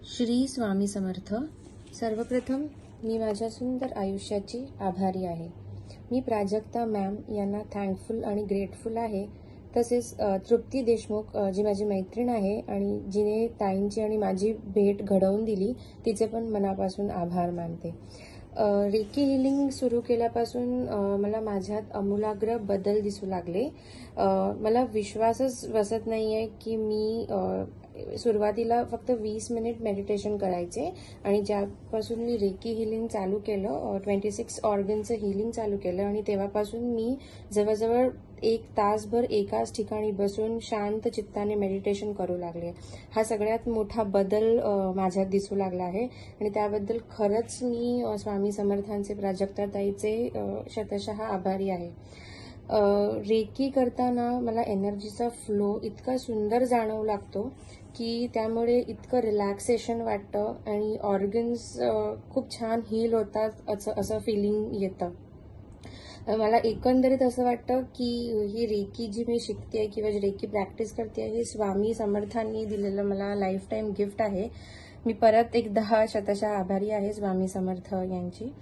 श्री स्वामी समर्थ. सर्वप्रथम मी माझ्या सुंदर आयुष्याची आभारी आहे. मी प्राजक्ता मॅम यांना थँकफुल आणि ग्रेटफुल आहे. तसेच तृप्ती देशमुख जी माझी मैत्रीण आहे आणि जिने ताईंची आणि माझी भेट घडवून दिली, तिचे पण मनापासून आभार मानते. रेकी हिलिंग सुरू केल्यापासून मला माझ्यात आमूलाग्र बदल दिसू लागले. मला विश्वासच बसत नाहीये की मी सुरुवातीला फक्त 20 मिनिट मेडिटेशन करायचे आणि ज्यापासून मी रेकी हिलिंग चालू केलं, 26 ऑर्गनचं हिलिंग चालू केलं आणि तेव्हापासून मी जवळजवळ 1 तासभर एकाच ठिकाणी बसून शांत चित्ताने मेडिटेशन करू लागले. हा सगळ्यात मोठा बदल माझ्यात दिसू लागला आहे आणि त्याबद्दल खरंच मी स्वामी समर्थांचे, प्राजक्ता ताईचे शतशः आभारी आहे. रेकी करताना मला एनर्जीचा फ्लो इतका सुंदर जाणवू लागतो की त्यामुळे इतकं रिलॅक्सेशन वाटतं आणि ऑर्गन्स खूप छान हील होतात असं फिलिंग येतं. मला एकंदरीत असं वाटतं की ही रेकी जी मी शिकते किंवा जी रेकी प्रॅक्टिस करते हे स्वामी समर्थांनी दिलेलं मला लाईफ टाईम गिफ्ट आहे. मी परत एकदा शतशः आभारी आहे स्वामी समर्थ यांची.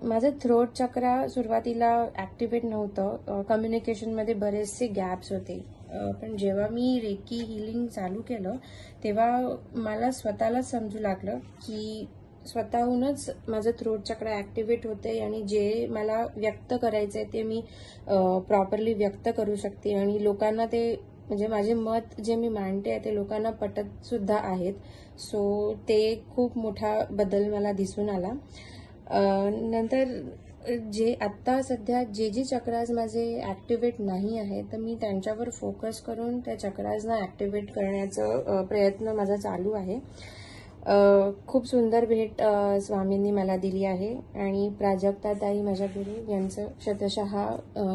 माझं थ्रोट चक्र सुरुवातीला ऍक्टिव्हेट नव्हतं. कम्युनिकेशनमध्ये बरेचसे गॅप्स होते. पण जेव्हा मी रेकी हिलिंग चालू केलं तेव्हा मला स्वतःलाच समजू लागलं की स्वतःहूनच माझं थ्रोट चक्र ऍक्टिव्हेट होते आणि जे मला व्यक्त करायचंय ते मी प्रॉपरली व्यक्त करू शकते आणि लोकांना ते, म्हणजे माझे मत जे मी मांडते ते लोकांना पटत सुद्धा आहेत. सो ते खूप मोठा बदल मला दिसून आला. नंतर जे आता सध्या जे चक्राज माझे ऍक्टिव्हेट नाही आहे तर मी त्यांच्यावर फोकस करून त्या चक्राजना ऍक्टिव्हेट करण्याचा प्रयत्न माझा चालू आहे. खूप सुंदर भेट स्वामींनी मला दिली आहे आणि प्राजक्ता ताई माझ्या गुरु यांचं शतशः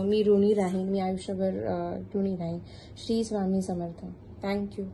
मी ऋणी राहीन. मी आयुष्यभर ऋणी राहीन. श्री स्वामी समर्थ. थँक्यू.